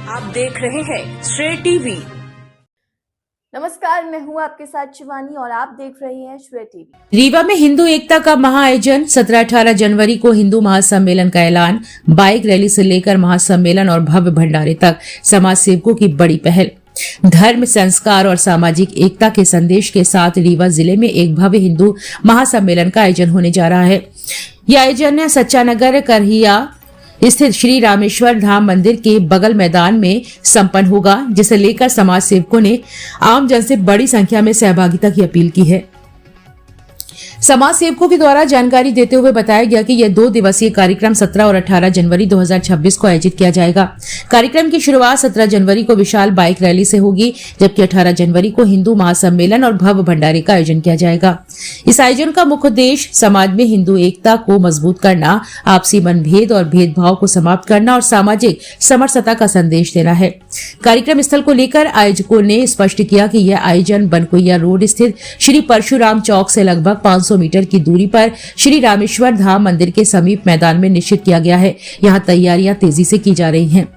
आप देख रहे हैं श्रेय टीवी। नमस्कार, मैं हूं आपके साथ शिवानी और आप देख रहे हैं श्रेय टीवी। रीवा में हिंदू एकता का महाआयोजन 17-18 जनवरी को हिंदू महासम्मेलन का ऐलान। बाइक रैली से लेकर महासम्मेलन और भव्य भंडारे तक समाज सेवकों की बड़ी पहल। धर्म, संस्कार और सामाजिक एकता के संदेश के साथ रीवा जिले में एक भव्य हिंदू महासम्मेलन का आयोजन होने जा रहा है। यह आयोजन सच्चानगर करहिया स्थित श्री रामेश्वर धाम मंदिर के बगल मैदान में संपन्न होगा, जिसे लेकर समाज सेवकों ने आम जन से बड़ी संख्या में सहभागिता की अपील की है। समाज सेवकों के द्वारा जानकारी देते हुए बताया गया कि यह 2 दिवसीय कार्यक्रम 17 और 18 जनवरी 2026 को आयोजित किया जाएगा। कार्यक्रम की शुरुआत 17 जनवरी को विशाल बाइक रैली से होगी, जबकि 18 जनवरी को हिंदू महासम्मेलन और भव्य भंडारे का आयोजन किया जाएगा। इस आयोजन का मुख्य उद्देश्य समाज में हिंदू एकता को मजबूत करना, आपसी मनभेद और भेदभाव को समाप्त करना और सामाजिक समरसता का संदेश देना है। कार्यक्रम स्थल को लेकर आयोजकों ने स्पष्ट किया कि यह आयोजन बनकुइया रोड स्थित श्री परशुराम चौक से लगभग 500 मीटर की दूरी पर श्री रामेश्वर धाम मंदिर के समीप मैदान में निश्चित किया गया है। यहां तैयारियां तेजी से की जा रही हैं।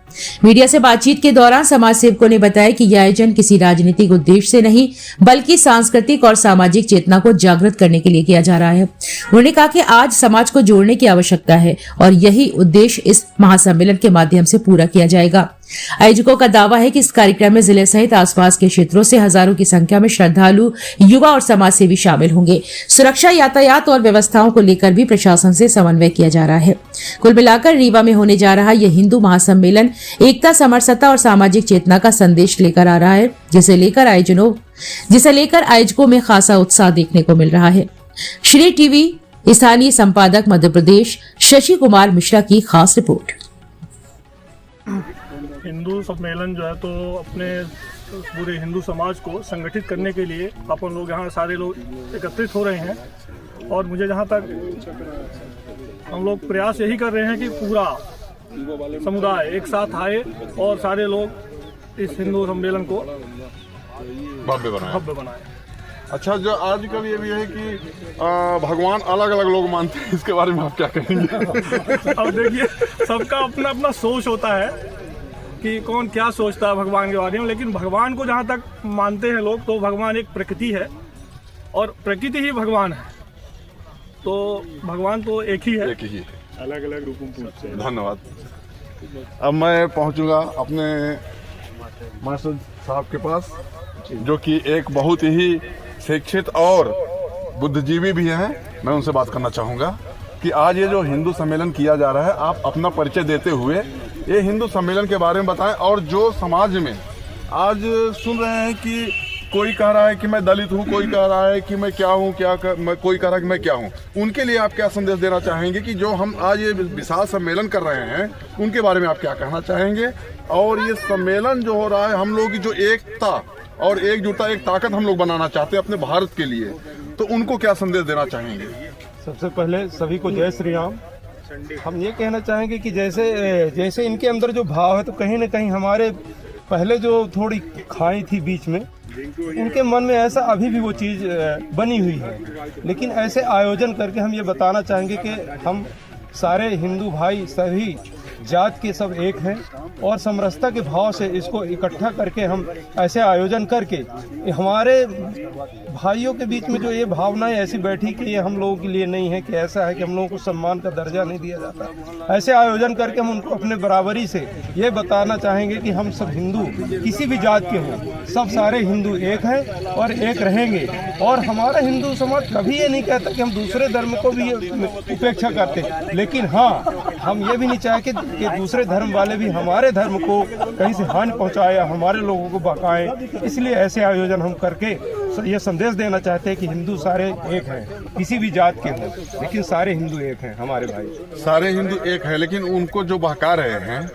मीडिया से बातचीत के दौरान समाज सेवकों ने बताया कि यह आयोजन किसी राजनीतिक उद्देश्य से नहीं, बल्कि सांस्कृतिक और सामाजिक चेतना को जागृत करने के लिए किया जा रहा है। उन्होंने कहा कि आज समाज को जोड़ने की आवश्यकता है और यही उद्देश्य इस महासम्मेलन के माध्यम से पूरा किया जाएगा। आयोजकों का दावा है कि इस कार्यक्रम में जिले सहित आसपास के क्षेत्रों से हजारों की संख्या में श्रद्धालु, युवा और समाज सेवी शामिल होंगे। सुरक्षा, यातायात और व्यवस्थाओं को लेकर भी प्रशासन से समन्वय किया जा रहा है। कुल मिलाकर रीवा में होने जा रहा यह हिंदू महासम्मेलन एकता, समरसता और सामाजिक चेतना का संदेश लेकर आ रहा है, जिसे लेकर आयोजकों में खासा उत्साह देखने को मिल रहा है। श्रेय टीवी स्थानीय संपादक मध्य प्रदेश शशि कुमार मिश्रा की खास रिपोर्ट। हिंदू सम्मेलन जो है तो अपने पूरे हिंदू समाज को संगठित करने के लिए अपन लोग यहाँ सारे लोग एकत्रित हो रहे हैं और मुझे जहाँ तक हम लोग प्रयास यही कर रहे हैं कि पूरा समुदाय एक साथ आए और सारे लोग इस हिंदू सम्मेलन को भव्य बनाए। अच्छा, जो आजकल ये भी है कि भगवान अलग अलग लोग मानते हैं, इसके बारे में आप क्या कहेंगे? अब देखिए, सबका अपना अपना सोच होता है कि कौन क्या सोचता है भगवान के बारे में, लेकिन भगवान को जहाँ तक मानते हैं लोग तो भगवान एक प्रकृति है और प्रकृति ही भगवान है। तो भगवान तो एक ही है, अलग अलग रूपों में। धन्यवाद। अब मैं पहुंचूंगा अपने मास्टर साहब के पास, जो कि एक बहुत ही शिक्षित और बुद्धिजीवी भी हैं। मैं उनसे बात करना चाहूँगा कि आज ये जो हिंदू सम्मेलन किया जा रहा है, आप अपना परिचय देते हुए ये हिंदू सम्मेलन के बारे में बताएं। और जो समाज में आज सुन रहे हैं कि कोई कह रहा है कि मैं दलित हूँ, कोई कह रहा है कि मैं क्या हूँ, कोई कह रहा है कि मैं क्या हूँ, उनके लिए आप क्या संदेश देना चाहेंगे कि जो हम आज ये विशाल सम्मेलन कर रहे हैं, उनके बारे में आप क्या कहना चाहेंगे? और ये सम्मेलन जो हो रहा है, हम लोग की जो एकता और एकजुटता, एक ताकत हम लोग बनाना चाहते हैं अपने भारत के लिए, तो उनको क्या संदेश देना चाहेंगे? सबसे पहले सभी को जय श्री राम। हम ये कहना चाहेंगे कि जैसे इनके अंदर जो भाव है, तो कहीं ना कहीं हमारे पहले जो थोड़ी खाई थी बीच में, उनके मन में ऐसा अभी भी वो चीज़ बनी हुई है। लेकिन ऐसे आयोजन करके हम ये बताना चाहेंगे कि हम सारे हिंदू भाई सभी जात के सब एक हैं और समरसता के भाव से इसको इकट्ठा करके हम ऐसे आयोजन करके हमारे भाइयों के बीच में जो ये भावनाएं ऐसी बैठी कि ये हम लोगों के लिए नहीं है, कि ऐसा है कि हम लोगों को सम्मान का दर्जा नहीं दिया जाता। ऐसे आयोजन करके हम उनको अपने बराबरी से ये बताना चाहेंगे कि हम सब हिंदू किसी भी जात के हों, सब सारे हिंदू एक हैं और एक रहेंगे। और हमारा हिंदू समाज कभी ये नहीं कहता कि हम दूसरे धर्म को भी उपेक्षा करते, लेकिन हाँ, हम ये भी नहीं चाहते कि दूसरे धर्म वाले भी हमारे धर्म को कहीं से हानि पहुंचाए या हमारे लोगों को बहकाएं। इसलिए ऐसे आयोजन हम करके ये संदेश देना चाहते हैं कि हिंदू सारे एक हैं, किसी भी जात के हों, लेकिन सारे हिंदू एक हैं। हमारे भाई सारे हिंदू एक हैं, लेकिन उनको जो बहका रहे हैं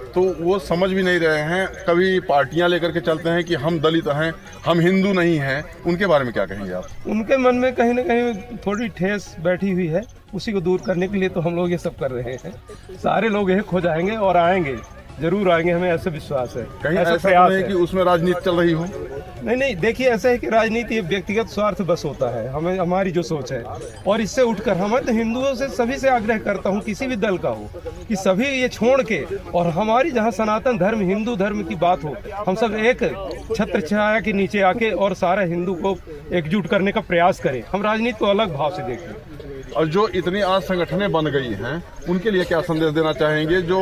तो वो समझ भी नहीं रहे हैं। कभी पार्टियां लेकर के चलते हैं कि हम दलित हैं, हम हिंदू नहीं हैं। उनके बारे में क्या कहेंगे आप? उनके मन में कहीं ना कहीं थोड़ी ठेस बैठी हुई है, उसी को दूर करने के लिए तो हम लोग ये सब कर रहे हैं। सारे लोग एक हो जाएंगे और आएंगे, जरूर आएंगे, हमें ऐसे विश्वास है। कहीं ऐसा नहीं है कि उसमें राजनीति चल रही हो? नहीं देखिए, ऐसा है कि राजनीति एक व्यक्तिगत स्वार्थ बस होता है, हमें हमारी जो सोच है, और इससे उठकर हमें तो हिंदुओं से सभी से आग्रह करता हूँ, किसी भी दल का हो, कि सभी ये छोड़ के और हमारी जहाँ सनातन धर्म हिंदू धर्म की बात हो, हम सब एक छत्र छाया के नीचे आके और सारा हिंदू को एकजुट करने का प्रयास करें। हम राजनीति को अलग भाव से देखें। और जो इतनी आज संगठनें बन गई हैं, उनके लिए क्या संदेश देना चाहेंगे? जो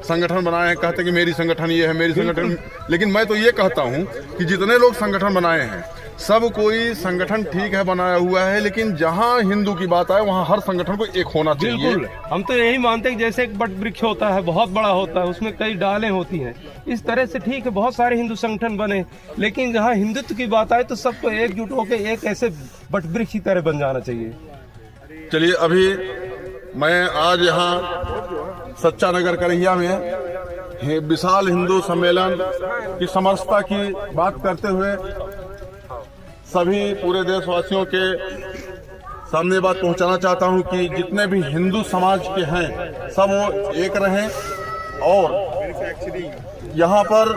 संगठन बनाए हैं, कहते हैं कि मेरी संगठन ये है, मेरी संगठन, लेकिन मैं तो ये कहता हूँ कि जितने लोग संगठन बनाए हैं, सब कोई संगठन ठीक है बनाया हुआ है, लेकिन जहाँ हिंदू की बात आए वहाँ हर संगठन को एक होना चाहिए। बिल्कुल, हम तो यही मानते हैं कि जैसे एक बट वृक्ष होता है, बहुत बड़ा होता है, उसमें कई डालें होती हैं, इस तरह से ठीक है बहुत सारे हिंदू संगठन बने, लेकिन जहाँ हिंदुत्व की बात आए तो सबको एकजुट होकर एक ऐसे बट वृक्ष की तरह बन जाना चाहिए। चलिए, अभी मैं आज यहाँ सच्चा नगर करहिया में विशाल हिंदू सम्मेलन की समरसता की बात करते हुए सभी पूरे देशवासियों के सामने बात पहुंचाना चाहता हूं कि जितने भी हिंदू समाज के हैं सब वो एक रहें, और यहाँ पर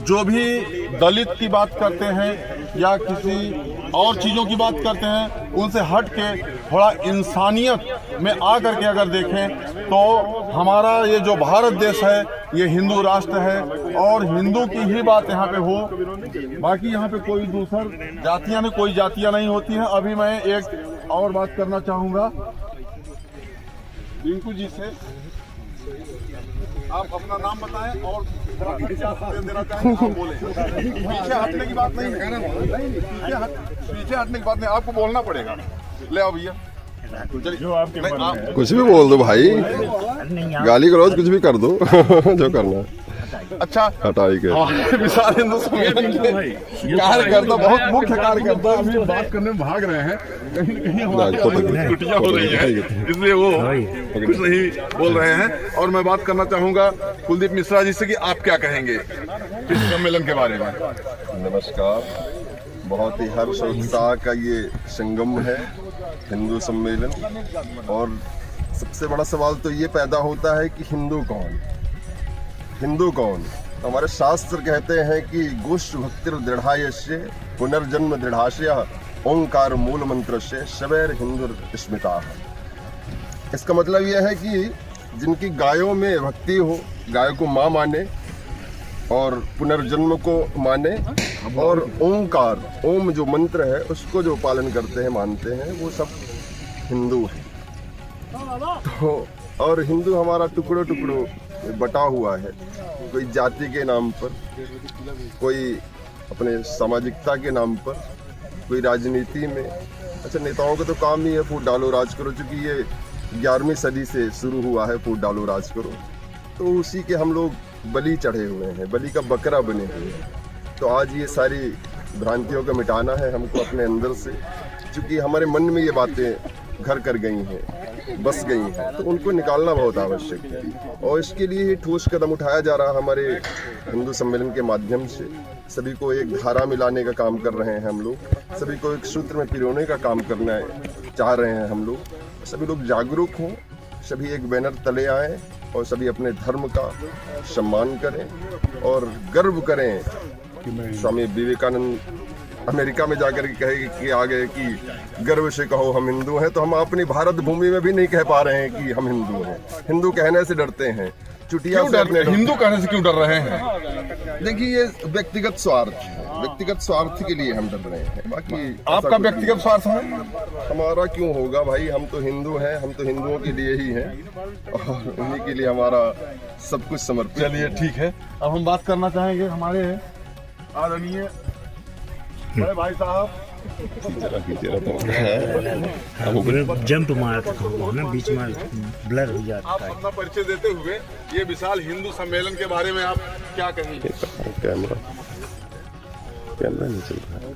जो भी दलित की बात करते हैं या किसी और चीज़ों की बात करते हैं, उनसे हट के थोड़ा इंसानियत में आकर के अगर देखें तो हमारा ये जो भारत देश है ये हिंदू राष्ट्र है और हिंदू की ही बात यहाँ पे हो, बाकी यहाँ पे कोई दूसर जातियाँ में कोई जातियाँ नहीं होती हैं। अभी मैं एक और बात करना चाहूँगा रिंकू जी से। आप अपना नाम बताएं और देना चाहेंगे, आप बोलें। पीछे हटने की बात नहीं है, पीछे हटने की बात नहीं, आपको बोलना पड़ेगा। ले आओ भैया, जो आपके कुछ भी बोल दो भाई, गाली गलौज कुछ भी कर दो जो करना है। अच्छा, हटाई के विशाल हिंदू सम्मेलन के कार्यकर्ता, बहुत मुख्य कार्यकर्ता अभी बात करने में भाग रहे हैं, कहीं न कहीं हमारी छुट्टियां हो रही है, इसलिए वो कुछ नहीं बोल रहे हैं। और मैं बात करना चाहूंगा कुलदीप मिश्रा जी से कि आप क्या कहेंगे इस सम्मेलन के बारे में। नमस्कार, बहुत ही हर्ष और उत्साह का ये संगम है हिंदू सम्मेलन, और सबसे बड़ा सवाल तो ये पैदा होता है कि हिंदू कौन। हिंदू कौन? तो हमारे शास्त्र कहते हैं कि गोष्ठ भक्तिर दृढ़ायस्य पुनर्जन्म दृढ़ाशय ओंकार मूल मंत्र से शबैर हिंदू स्मिता। इसका मतलब यह है कि जिनकी गायों में भक्ति हो, गाय को माँ माने और पुनर्जन्म को माने, और ओंकार ओम जो मंत्र है उसको जो पालन करते हैं, मानते हैं, वो सब हिंदू हैं। तो और हिंदू हमारा टुकड़ों टुकड़ों बटा हुआ है, कोई जाति के नाम पर, कोई अपने सामाजिकता के नाम पर, कोई राजनीति में। अच्छा, नेताओं का तो काम ही है फूट डालो राज करो, चूँकि ये 11वीं सदी से शुरू हुआ है फूट डालो राज करो, तो उसी के हम लोग बलि चढ़े हुए हैं, बलि का बकरा बने हुए हैं। तो आज ये सारी भ्रांतियों को मिटाना है हमको अपने अंदर से, क्योंकि हमारे मन में ये बातें घर कर गई हैं, बस गई हैं, तो उनको निकालना बहुत आवश्यक है। और इसके लिए ही ठोस कदम उठाया जा रहा है हमारे हिंदू सम्मेलन के माध्यम से। सभी को एक धारा मिलाने का काम कर रहे हैं हम लोग, सभी को एक सूत्र में पिरोने का काम करना चाह रहे हैं हम लोग। सभी लोग जागरूक हों, सभी एक बैनर तले आएँ और सभी अपने धर्म का सम्मान करें और गर्व करें। स्वामी विवेकानंद अमेरिका में जाकर के कहे कि आ गए कि गर्व से कहो हम हिंदू हैं, तो हम अपनी भारत भूमि में भी नहीं कह पा रहे हैं कि हम हिंदू हैं। हिंदू कहने से डरते हैं, चुटिया से हिंदू कहने से क्यों डर रहे हैं? देखिए, ये व्यक्तिगत स्वार्थ है, व्यक्तिगत स्वार्थ के लिए हम डर रहे हैं। बाकी आपका व्यक्तिगत स्वार्थ है? हमारा क्यों होगा भाई, हम तो हिंदू हैं, हम तो हिंदुओं के लिए ही हैं और उन्हीं के लिए हमारा सब कुछ समर्पित। चलिए ठीक है, अब हम बात करना चाहेंगे हमारे आदरणीय बड़े भाई साहब। जंप मारता हूँ ना, बीच में ब्लर हो जाता है। आप अपना परिचय देते हुए ये विशाल हिंदू सम्मेलन के बारे में आप क्या कहेंगे? कैमरा नहीं चल रहा है।